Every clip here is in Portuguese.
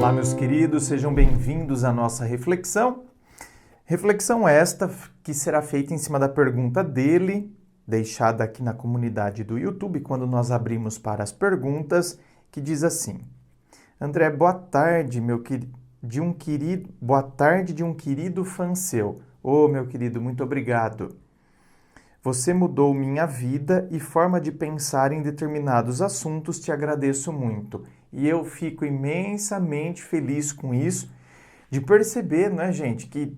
Olá, meus queridos, sejam bem-vindos à nossa reflexão. Reflexão esta que será feita em cima da pergunta dele, deixada aqui na comunidade do YouTube, quando nós abrimos para as perguntas, que diz assim: André, boa tarde, boa tarde de um querido fã seu. Ô, meu querido, muito obrigado. Você mudou minha vida e forma de pensar em determinados assuntos, te agradeço muito. E eu fico imensamente feliz com isso, de perceber, né, gente, que,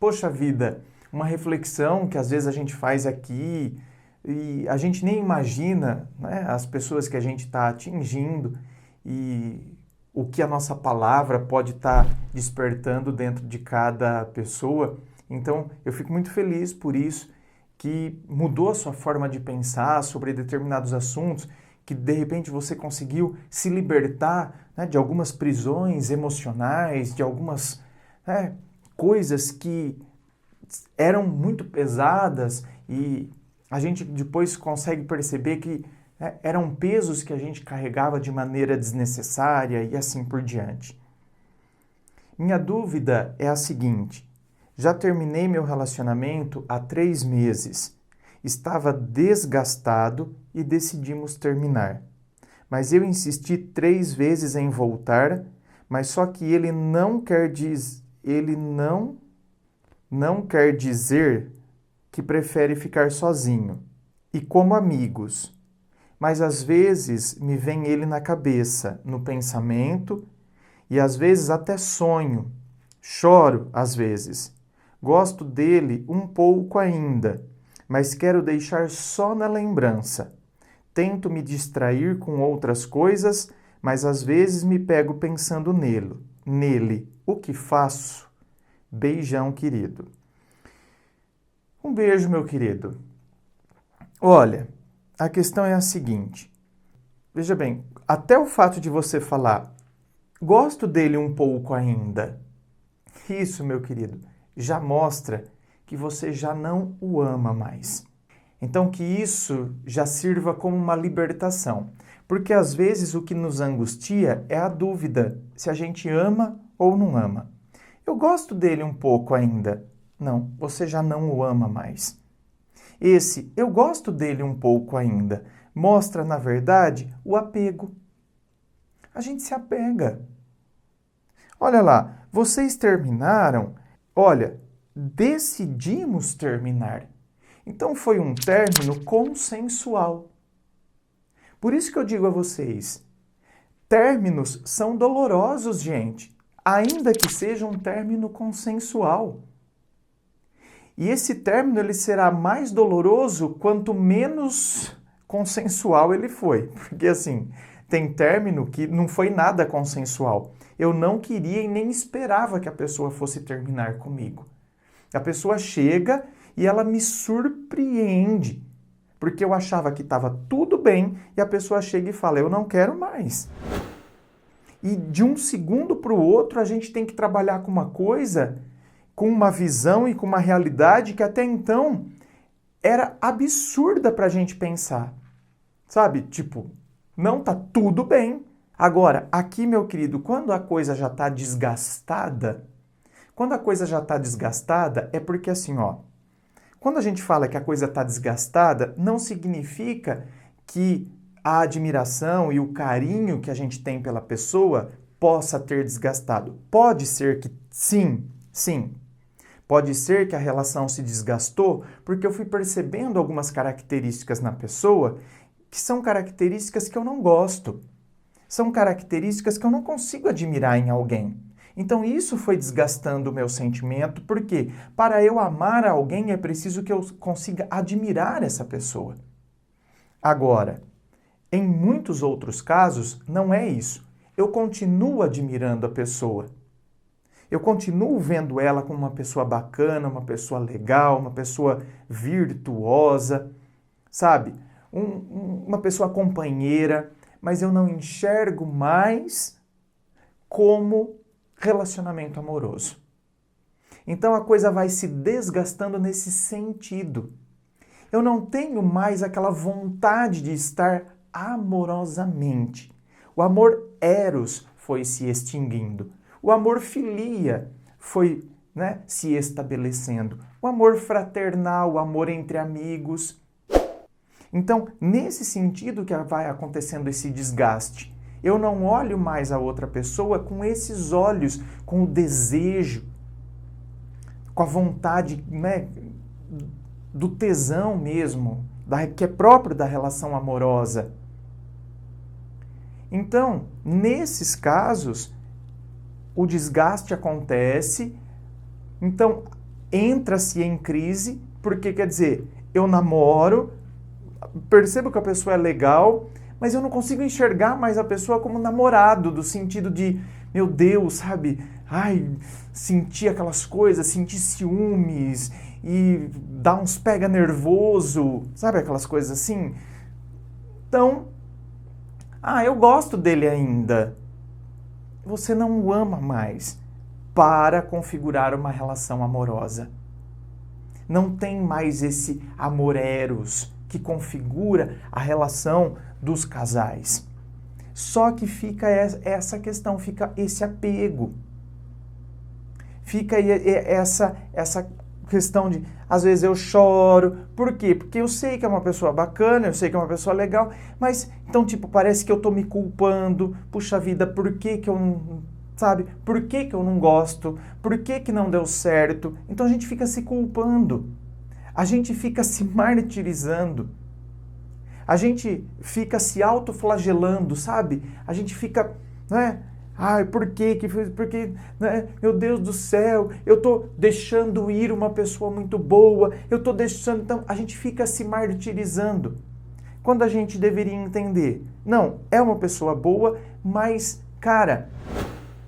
poxa vida, uma reflexão que às vezes a gente faz aqui e a gente nem imagina, né, as pessoas que a gente está atingindo e o que a nossa palavra pode estar despertando dentro de cada pessoa. Então, eu fico muito feliz por isso, que mudou a sua forma de pensar sobre determinados assuntos, que de repente você conseguiu se libertar, né, de algumas prisões emocionais, de algumas coisas que eram muito pesadas e a gente depois consegue perceber que eram pesos que a gente carregava de maneira desnecessária e assim por diante. Minha dúvida é a seguinte: já terminei meu relacionamento há 3 meses. Estava desgastado e decidimos terminar. Mas eu insisti 3 vezes em voltar, mas só que ele não quer dizer que prefere ficar sozinho e como amigos. Mas às vezes me vem ele na cabeça, no pensamento, e às vezes até sonho. Choro às vezes. Gosto dele um pouco ainda, mas quero deixar só na lembrança. Tento me distrair com outras coisas, mas às vezes me pego pensando nele. O que faço? Beijão, querido. Um beijo, meu querido. Olha, a questão é a seguinte. Veja bem, até o fato de você falar, gosto dele um pouco ainda. Isso, meu querido, já mostra que você já não o ama mais. Então, que isso já sirva como uma libertação. Porque às vezes o que nos angustia é a dúvida se a gente ama ou não ama. Eu gosto dele um pouco ainda. Não, você já não o ama mais. Esse eu gosto dele um pouco ainda mostra, na verdade, o apego. A gente se apega. Olha lá, vocês terminaram. Olha, decidimos terminar. Então foi um término consensual. Por isso que eu digo a vocês, términos são dolorosos, gente, ainda que seja um término consensual. E esse término ele será mais doloroso quanto menos consensual ele foi. Porque assim, tem término que não foi nada consensual. Eu não queria e nem esperava que a pessoa fosse terminar comigo. A pessoa chega e ela me surpreende, porque eu achava que estava tudo bem e a pessoa chega e fala, eu não quero mais. E de um segundo para o outro a gente tem que trabalhar com uma coisa, com uma visão e com uma realidade que até então era absurda para a gente pensar. Sabe? Tipo, não tá tudo bem. Agora, aqui, meu querido, quando a coisa já está desgastada, é porque assim, ó, quando a gente fala que a coisa está desgastada, não significa que a admiração e o carinho que a gente tem pela pessoa possa ter desgastado. Pode ser que sim. Pode ser que a relação se desgastou porque eu fui percebendo algumas características na pessoa que são características que eu não gosto. São características que eu não consigo admirar em alguém. Então isso foi desgastando o meu sentimento, porque para eu amar alguém é preciso que eu consiga admirar essa pessoa. Agora, em muitos outros casos, não é isso. Eu continuo admirando a pessoa. Eu continuo vendo ela como uma pessoa bacana, uma pessoa legal, uma pessoa virtuosa, sabe? Uma pessoa companheira, mas eu não enxergo mais como relacionamento amoroso. Então a coisa vai se desgastando nesse sentido. Eu não tenho mais aquela vontade de estar amorosamente. O amor eros foi se extinguindo. O amor filia foi, se estabelecendo. O amor fraternal, o amor entre amigos. Então, nesse sentido que vai acontecendo esse desgaste. Eu não olho mais a outra pessoa com esses olhos, com o desejo, com a vontade, do tesão mesmo, que é próprio da relação amorosa. Então, nesses casos, o desgaste acontece, então entra-se em crise, porque quer dizer, eu namoro, percebo que a pessoa é legal, mas eu não consigo enxergar mais a pessoa como namorado, do sentido de, meu Deus, sabe? Ai, sentir aquelas coisas, sentir ciúmes e dar uns pega nervoso, sabe aquelas coisas assim? Então, eu gosto dele ainda. Você não o ama mais para configurar uma relação amorosa. Não tem mais esse amor eros que configura a relação dos casais. Só que fica essa questão, fica esse apego. Fica essa questão de, às vezes eu choro. Por quê? Porque eu sei que é uma pessoa bacana, eu sei que é uma pessoa legal, mas então, parece que eu tô me culpando. Puxa vida, por que que eu não, sabe? Por que que eu não gosto? Por que que não deu certo? Então a gente fica se culpando. A gente fica se martirizando. A gente fica se autoflagelando, sabe? A gente fica, Ai, por quê? Porque, meu Deus do céu, eu tô deixando ir uma pessoa muito boa, eu tô deixando... Então, a gente fica se martirizando. Quando a gente deveria entender, não, é uma pessoa boa, mas, cara,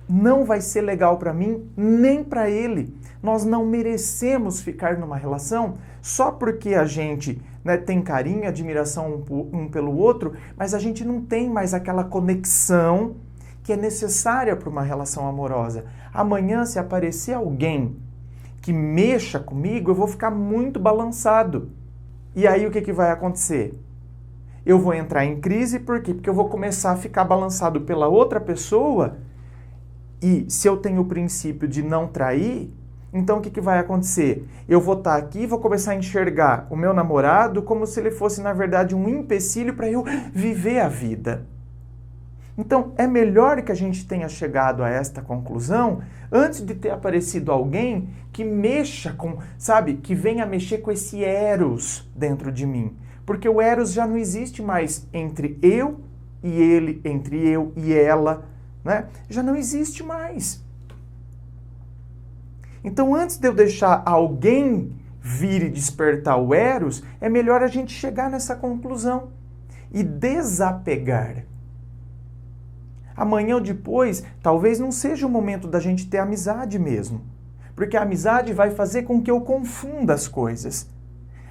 não vai ser legal para mim, nem para ele. Nós não merecemos ficar numa relação só porque a gente tem carinho, admiração um pelo outro, mas a gente não tem mais aquela conexão que é necessária para uma relação amorosa. Amanhã, se aparecer alguém que mexa comigo, eu vou ficar muito balançado. E aí o que vai acontecer? Eu vou entrar em crise, por quê? Porque eu vou começar a ficar balançado pela outra pessoa, e se eu tenho o princípio de não trair, então o que vai acontecer? Eu vou estar aqui e vou começar a enxergar o meu namorado como se ele fosse, na verdade, um empecilho para eu viver a vida. Então, é melhor que a gente tenha chegado a esta conclusão antes de ter aparecido alguém que mexa com, sabe, que venha mexer com esse eros dentro de mim. Porque o eros já não existe mais entre eu e ele, entre eu e ela, Já não existe mais. Então, antes de eu deixar alguém vir e despertar o eros, é melhor a gente chegar nessa conclusão e desapegar. Amanhã ou depois, talvez não seja o momento da gente ter amizade mesmo. Porque a amizade vai fazer com que eu confunda as coisas.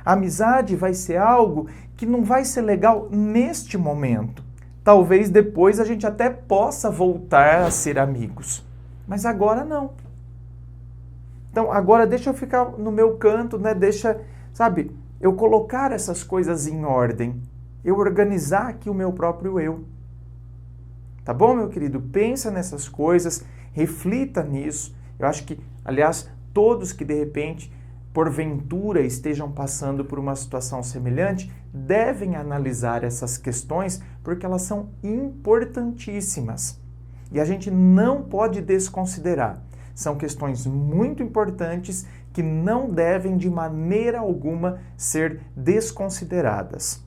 A amizade vai ser algo que não vai ser legal neste momento. Talvez depois a gente até possa voltar a ser amigos. Mas agora não. Então agora deixa eu ficar no meu canto, Deixa, sabe, eu colocar essas coisas em ordem. Eu organizar aqui o meu próprio eu. Tá bom, meu querido? Pensa nessas coisas, reflita nisso. Eu acho que, aliás, todos que de repente, porventura, estejam passando por uma situação semelhante, devem analisar essas questões porque elas são importantíssimas. E a gente não pode desconsiderar. São questões muito importantes que não devem de maneira alguma ser desconsideradas.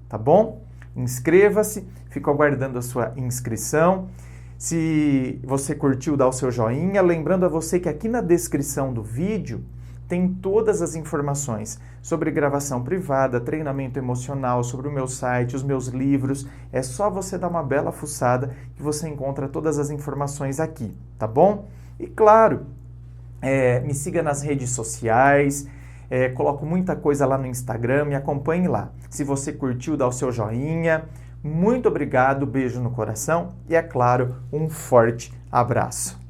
Tá bom? Inscreva-se, fico aguardando a sua inscrição. Se você curtiu, dá o seu joinha. Lembrando a você que aqui na descrição do vídeo tem todas as informações sobre gravação privada, treinamento emocional, sobre o meu site, os meus livros. É só você dar uma bela fuçada que você encontra todas as informações aqui, tá bom? E claro, me siga nas redes sociais. Coloco muita coisa lá no Instagram, me acompanhe lá. Se você curtiu, dá o seu joinha. Muito obrigado, beijo no coração e, é claro, um forte abraço.